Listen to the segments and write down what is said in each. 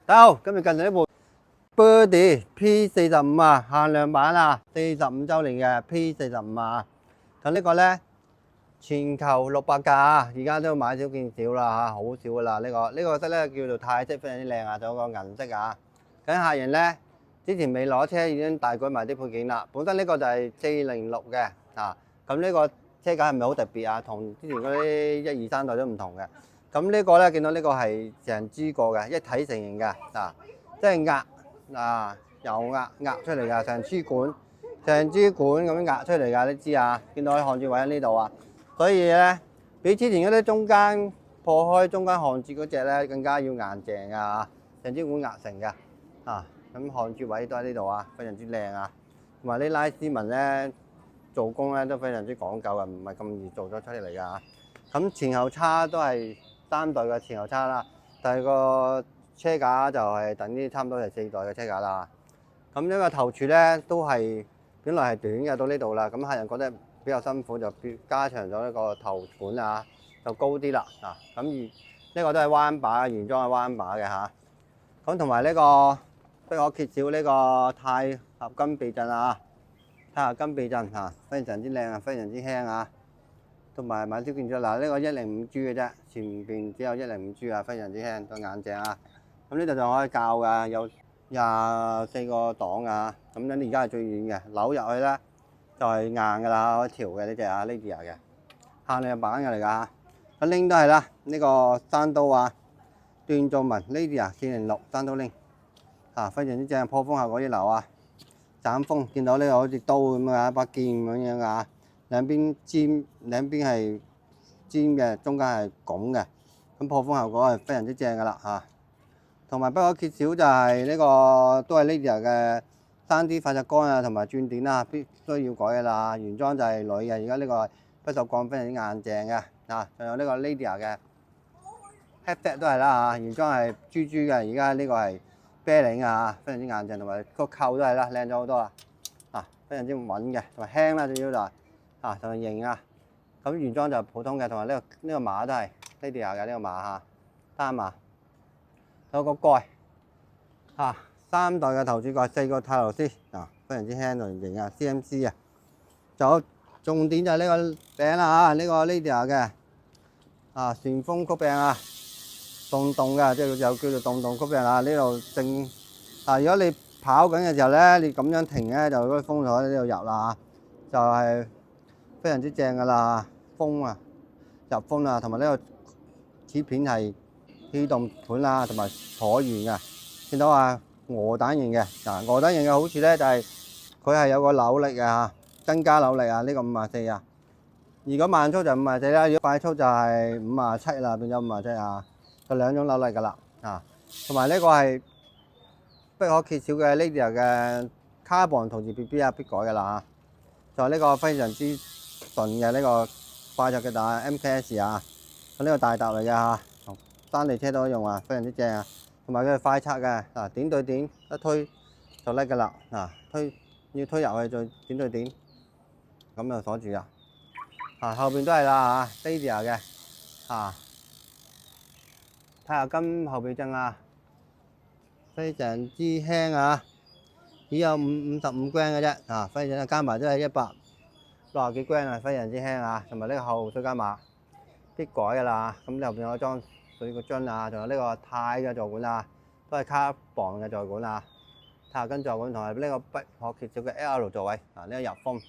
到今日近嚟呢部 Birdy P45啊，限量版啊，45週年嘅 P45啊。咁呢個咧全球600架啊，而家都買少見少啦嚇，好少噶啦。呢個色咧叫做泰色，非常之靚啊，仲有個銀色啊。咁客人咧之前未攞車已經大舉埋啲配件啦。本身呢個就係406嘅啊，咁呢個車架係咪好特別啊？同之前嗰啲1、2、3代都唔同嘅。咁呢個咧，見到呢個係成支過嘅，一體成型嘅啊，即係壓啊，油壓出嚟㗎，成支管咁樣壓出嚟㗎，你知啊？見到啲焊接位喺呢度啊，所以咧比之前嗰啲中間破開中間焊接嗰隻咧更加要硬淨㗎嚇，成支管壓成嘅啊，咁焊接位都喺呢度啊，非常之靚啊，同埋啲拉絲紋咧做工咧都非常之講究嘅，唔係咁易做咗出嚟㗎嚇。咁前後叉都係3代嘅前後叉啦，但係個車架就係等於差唔多係4代嘅車架啦。咁呢個頭柱咧都係本來係短嘅，到呢度啦。咁客人覺得比較辛苦，就加長咗呢個頭管啊，就高啲啦。啊，咁而呢個都係彎把，原裝係彎把嘅嚇。咁同埋呢個不可缺少呢個鈦合金避震啊，鈦合金避震嚇，非常之靚啊，非常之輕啊。同埋買少見少嗱，呢個105G 嘅啫，前邊只有105G啊，非常之輕，都硬淨啊。咁呢度就可以校㗎，有24個檔啊。咁樣而家係最軟嘅，扭入去咧就係硬㗎啦，可以調嘅呢隻啊 Lady 嘅限量版嘅嚟㗎。個拎都係啦，呢個山刀啊，鍛造紋 Lady 406山刀拎啊，非常之正，破風效果一流啊。斬風見到呢個好似刀咁啊，一把劍咁樣㗎。兩邊係尖嘅，中間係拱嘅，咁破風效果係非常之正㗎啦嚇。同埋不可缺少就係呢個都係 Lady 嘅3D 發射桿啊，同埋轉點啦，必須要改㗎啦。原裝就係鋁嘅，而家呢個不鏽鋼非常之硬淨嘅啊。仲有呢個 Lady 嘅 headset 都係啦嚇，原裝係豬嘅，而家呢個係啤領啊，非常之硬淨，同埋個扣都係啦，靚咗好多啦啊，非常之穩嘅，同埋輕啦，最要就係。啊，同埋型啊，咁原裝就普通嘅，同埋呢個碼都係 Lady 嘅呢個碼嚇，單碼。有個蓋嚇，3代嘅頭柱蓋，4個泰螺絲啊，非常之輕同型啊 ，CMC 啊。仲有重點就係呢個柄啦嚇，呢個 Lady 嘅啊旋風曲柄啊，動嘅，即係又叫做動曲柄啊。呢度正啊，如果你跑緊嘅時候咧，你咁樣停咧，就嗰啲風就喺呢度入啦嚇，就係。非常之正㗎啦，風啊入風啊，同埋呢個齒片係氣動盤啊，同埋橢圓嘅。見到啊鵝蛋型嘅嗱，鵝蛋型嘅好處咧就係佢係有個扭力嘅嚇，增加扭力啊。呢個54啊，如果慢速就54啦，如果快速就係57啦，變咗57啊，就兩種扭力㗎啦啊。同埋呢個係不可缺少嘅 Lady 嘅 Carbon 陶瓷 BB 啊，必改㗎啦嚇。就係呢個非常之純嘅呢個快速嘅大 MKS 啊，咁呢個大踏嚟嘅嚇，山地車都可以用啊，非常之正啊。同埋佢係快拆嘅嗱，點對點一推就甩㗎啦嗱，要推入去再點對點，咁就鎖住啦。啊後邊都係啦嚇 ，Lady 嘅啊，鈦合金後備震啊，非常之輕啊，只有55 gram 嘅啫啊，非常加埋都係160幾 gram 啊，非常之輕啊，同埋呢個後水加碼必改㗎啦。咁後邊有裝水個樽啊，仲有呢個鈦嘅座管啊，都係卡磅嘅座管啊，鈦合金座管同埋呢個不可缺少嘅 L 座位啊，呢個入風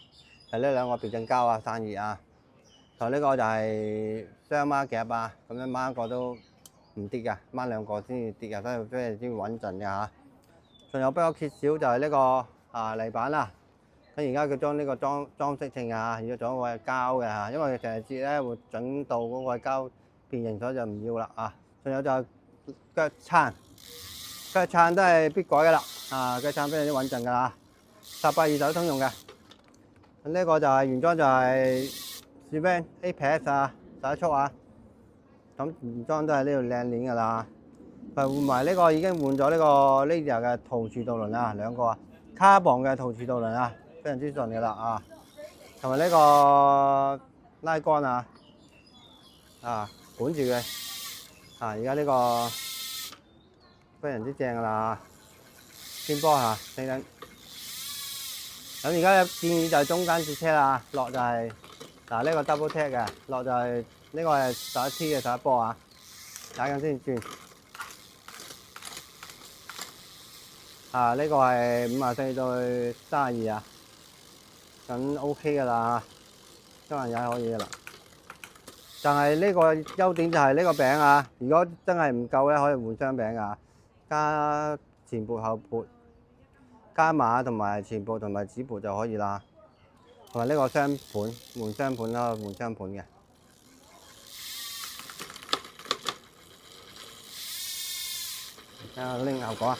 係呢兩個避震膠啊，散熱啊，同呢個就係雙孖夾啊，咁樣掹一個都唔跌㗎，掹兩個先至跌㗎，所以非常之穩陣㗎嚇。仲有不可缺少就係呢個泥板啦。咁而家佢將呢個裝飾性啊，而家仲有個係膠嘅嚇，因為成日接咧會整到嗰個膠變形咗就唔要啦啊。仲有就係腳撐都係必改㗎啦啊，腳撐非常之穩陣㗎啦，18、20都通用嘅。咁呢個就係原裝就係 Sven Apex 啊，11速啊。咁原裝都係呢度靚鏈㗎啦。換埋呢個已經換咗呢個 Lady 嘅陶瓷渡輪啊，兩個啊。卡磅嘅陶瓷渡輪啊，非常之順嘅啦啊，同埋呢個拉杆啊，管住嘅而家呢個非常之正噶啦，邊波等等。咁而家建議就係中間節車啦，落就係呢個 double tap 嘅，落就係呢個係11T 嘅11波啊，打緊先轉。呢個係54對32啊，咁 OK 噶啦，雙人踩可以噶啦。但係呢個優點就係呢個餅啊，如果真係唔夠咧，可以換雙餅噶，加前撥後撥，加碼同埋前撥同埋指撥就可以啦。同埋呢個雙盤換雙盤啦，換雙盤嘅。睇下拎效果啊！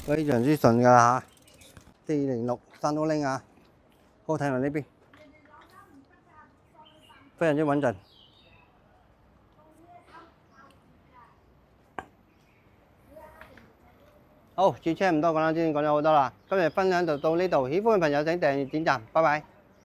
非常之順㗎啦嚇，406山都拎啊，好睇埋呢邊，非常之穩陣。好，轉車唔多講啦，之前講咗好多啦，今日分享就到呢度，喜歡嘅朋友請訂閱點讚，拜拜。